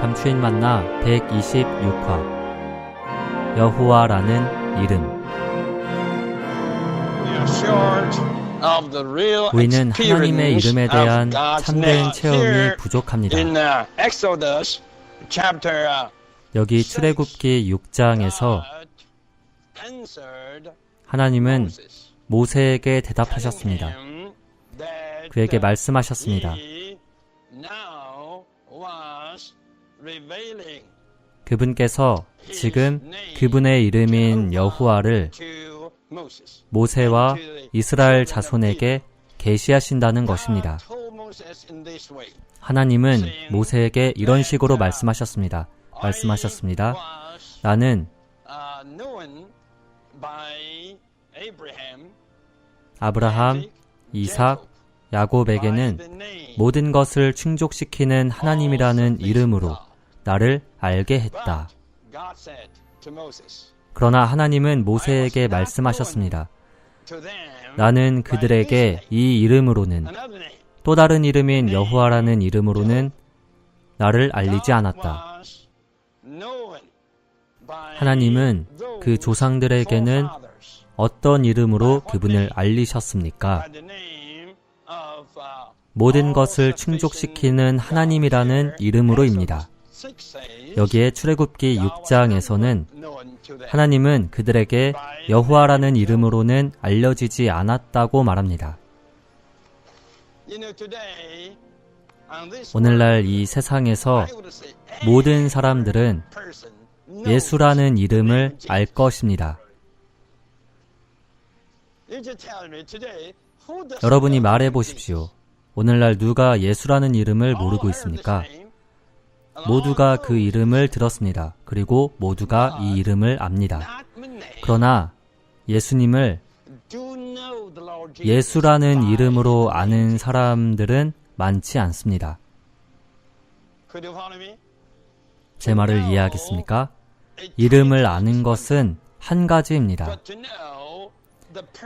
밤추인 만나 126화 여호와라는 이름. 우리는 하나님의 이름에 대한 참된 체험이 부족합니다. 여기 출애굽기 6장에서 하나님은 모세에게 대답하셨습니다. 그에게 말씀하셨습니다. 그분께서 지금 그분의 이름인 여호와를 모세와 이스라엘 자손에게 계시하신다는 것입니다. 하나님은 모세에게 이런 식으로 말씀하셨습니다. 나는 아브라함, 이삭, 야곱에게는 모든 것을 충족시키는 하나님이라는 이름으로 나를 알게 했다. 그러나 하나님은 모세에게 말씀하셨습니다. 나는 그들에게 이 이름으로는, 또 다른 이름인 여호와라는 이름으로는 나를 알리지 않았다. 하나님은 그 조상들에게는 어떤 이름으로 그분을 알리셨습니까? 모든 것을 충족시키는 하나님이라는 이름으로입니다. 여기에 출애굽기 6장에서는 하나님은 그들에게 여호와라는 이름으로는 알려지지 않았다고 말합니다. 오늘날 이 세상에서 모든 사람들은 예수라는 이름을 알 것입니다. 여러분이 말해 보십시오. 오늘날 누가 예수라는 이름을 모르고 있습니까? 모두가 그 이름을 들었습니다. 그리고 모두가 이 이름을 압니다. 그러나 예수님을 예수라는 이름으로 아는 사람들은 많지 않습니다. 제 말을 이해하겠습니까? 이름을 아는 것은 한 가지입니다.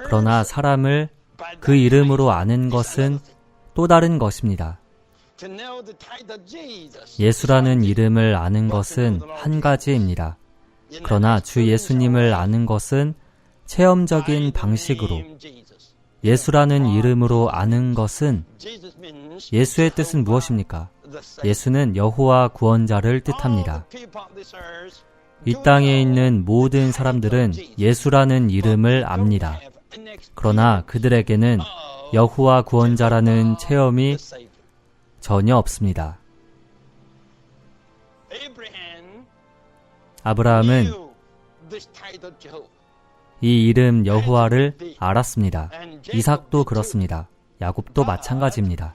그러나 사람을 그 이름으로 아는 것은 또 다른 것입니다. 예수라는 이름을 아는 것은 한 가지입니다. 그러나 주 예수님을 아는 것은 체험적인 방식으로, 예수라는 이름으로 아는 것은, 예수의 뜻은 무엇입니까? 예수는 여호와 구원자를 뜻합니다. 이 땅에 있는 모든 사람들은 예수라는 이름을 압니다. 그러나 그들에게는 여호와 구원자라는 체험이 전혀 없습니다. 아브라함은 이 이름 여호와를 알았습니다. 이삭도 그렇습니다. 야곱도 마찬가지입니다.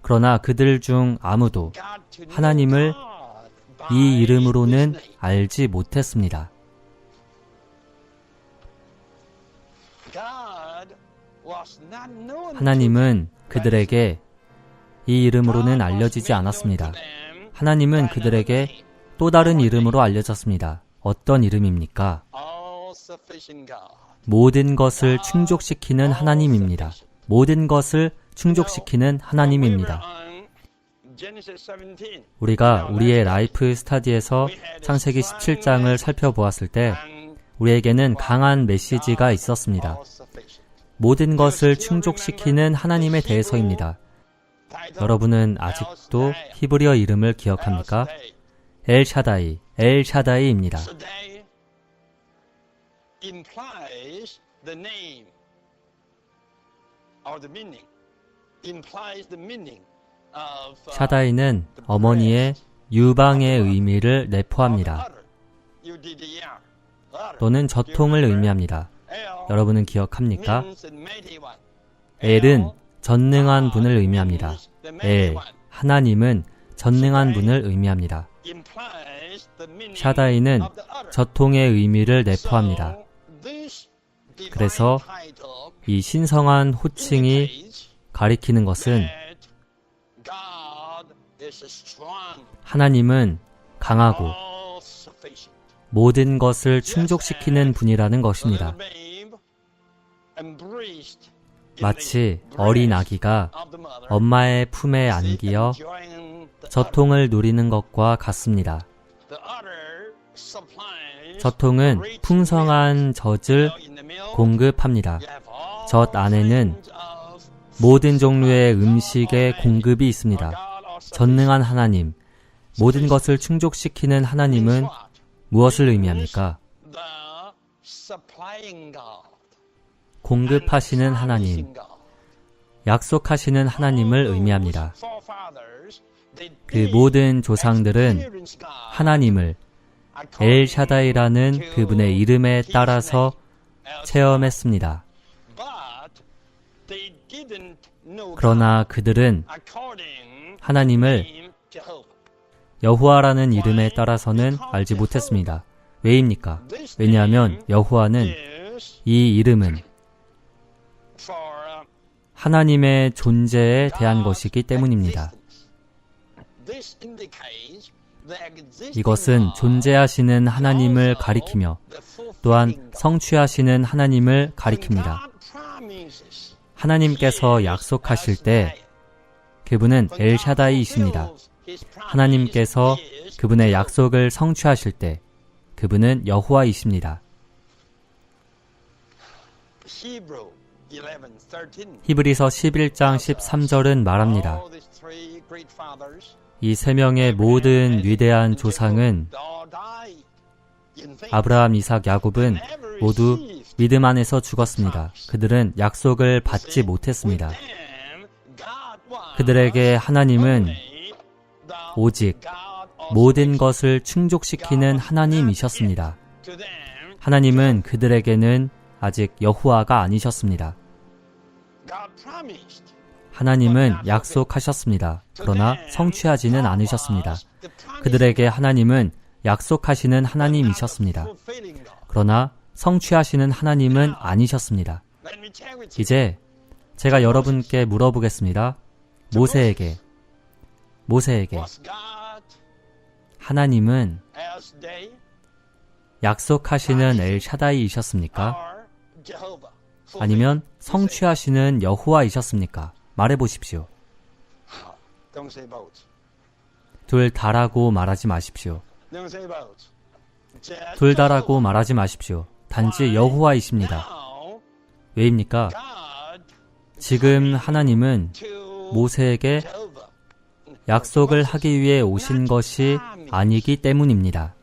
그러나 그들 중 아무도 하나님을 이 이름으로는 알지 못했습니다. 하나님은 그들에게 이 이름으로는 알려지지 않았습니다. 하나님은 그들에게 또 다른 이름으로 알려졌습니다. 어떤 이름입니까? 모든 것을 충족시키는 하나님입니다. 모든 것을 충족시키는 하나님입니다. 우리가 우리의 라이프 스타디에서 창세기 17장을 살펴보았을 때 우리에게는 강한 메시지가 있었습니다. 모든 것을 충족시키는 하나님에 대해서입니다. 여러분은 아직도 히브리어 이름을 기억합니까? 엘샤다이입니다. 샤다이는 어머니의 유방의 의미를 내포합니다. 또는 저통을 의미합니다. 여러분은 기억합니까? 엘은 전능한 분을 의미합니다. 하나님은 전능한 분을 의미합니다. 샤다이는 저통의 의미를 내포합니다. 그래서 이 신성한 호칭이 가리키는 것은 하나님은 강하고 모든 것을 충족시키는 분이라는 것입니다. 마치 어린 아기가 엄마의 품에 안기어 저통을 누리는 것과 같습니다. 저통은 풍성한 젖을 공급합니다. 젖 안에는 모든 종류의 음식의 공급이 있습니다. 전능한 하나님, 모든 것을 충족시키는 하나님은 무엇을 의미합니까? 공급하시는 하나님, 약속하시는 하나님을 의미합니다. 그 모든 조상들은 하나님을 엘샤다이라는 그분의 이름에 따라서 체험했습니다. 그러나 그들은 하나님을 여호와라는 이름에 따라서는 알지 못했습니다. 왜입니까? 왜냐하면 여호와는 이 이름은 하나님의 존재에 대한 것이기 때문입니다. 이것은 존재하시는 하나님을 가리키며 또한 성취하시는 하나님을 가리킵니다. 하나님께서 약속하실 때 그분은 엘샤다이이십니다. 하나님께서 그분의 약속을 성취하실 때 그분은 여호와이십니다. 히브리서 11장 13절은 말합니다. 이 세 명의 모든 위대한 조상은 아브라함, 이삭, 야곱은 모두 믿음 안에서 죽었습니다. 그들은 약속을 받지 못했습니다. 그들에게 하나님은 오직 모든 것을 충족시키는 하나님이셨습니다. 하나님은 그들에게는 아직 여호와가 아니셨습니다. 하나님은 약속하셨습니다. 그러나 성취하지는 않으셨습니다. 그들에게 하나님은 약속하시는 하나님이셨습니다. 그러나 성취하시는 하나님은 아니셨습니다. 이제 제가 여러분께 물어보겠습니다. 모세에게 하나님은 약속하시는 엘샤다이이셨습니까? 아니면 성취하시는 여호와이셨습니까? 말해보십시오. 둘 다라고 말하지 마십시오. 둘 다라고 말하지 마십시오. 단지 여호와이십니다. 왜입니까? 지금 하나님은 모세에게 약속을 하기 위해 오신 것이 아니기 때문입니다.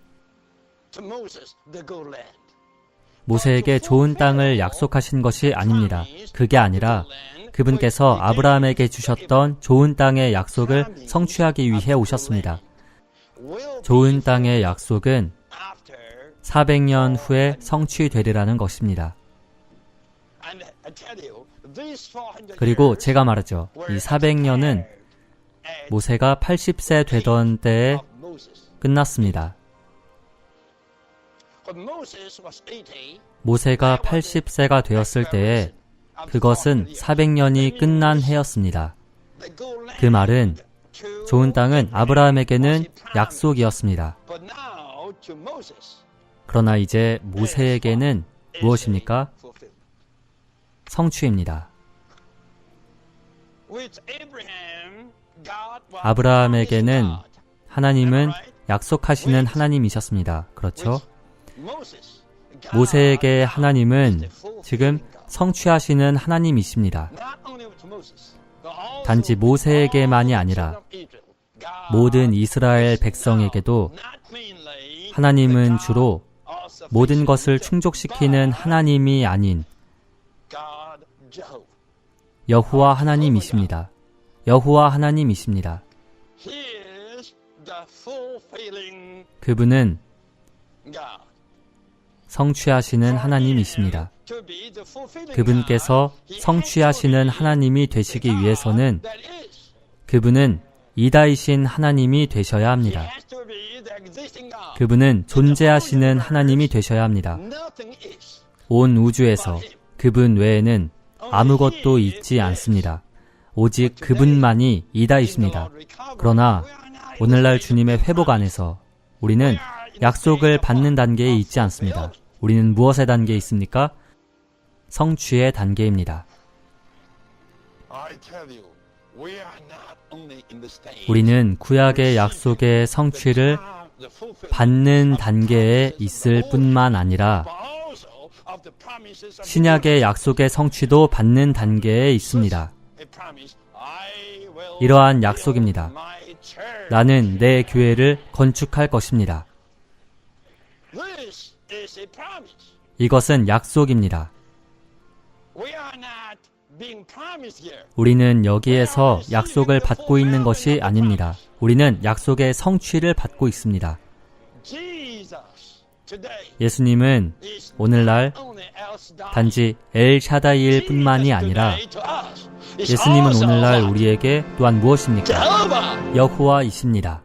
모세에게 좋은 땅을 약속하신 것이 아닙니다. 그게 아니라 그분께서 아브라함에게 주셨던 좋은 땅의 약속을 성취하기 위해 오셨습니다. 좋은 땅의 약속은 400년 후에 성취되리라는 것입니다. 그리고 제가 말하죠. 이 400년은 모세가 80세 되던 때에 끝났습니다. 모세가 80세가 되었을 때에 그것은 400년이 끝난 해였습니다. 그 말은 좋은 땅은 아브라함에게는 약속이었습니다. 그러나 이제 모세에게는 무엇입니까? 성취입니다. 아브라함에게는 하나님은 약속하시는 하나님이셨습니다. 그렇죠? 모세에게 하나님은 지금 성취하시는 하나님이십니다. 단지 모세에게만이 아니라 모든 이스라엘 백성에게도 하나님은 주로 모든 것을 충족시키는 하나님이 아닌 여호와 하나님이십니다. 여호와 하나님이십니다. 그분은 성취하시는 하나님이십니다. 그분께서 성취하시는 하나님이 되시기 위해서는 그분은 이다이신 하나님이 되셔야 합니다. 그분은 존재하시는 하나님이 되셔야 합니다. 온 우주에서 그분 외에는 아무것도 있지 않습니다. 오직 그분만이 이다이십니다. 그러나 오늘날 주님의 회복 안에서 우리는 약속을 받는 단계에 있지 않습니다. 우리는 무엇의 단계에 있습니까? 성취의 단계입니다. 우리는 구약의 약속의 성취를 받는 단계에 있을 뿐만 아니라 신약의 약속의 성취도 받는 단계에 있습니다. 이러한 약속입니다. 나는 내 교회를 건축할 것입니다. 이것은 약속입니다. 우리는 여기에서 약속을 받고 있는 것이 아닙니다. 우리는 약속의 성취를 받고 있습니다. 예수님은 오늘날 단지 엘샤다이일 뿐만이 아니라 예수님은 오늘날 우리에게 또한 무엇입니까? 여호와이십니다.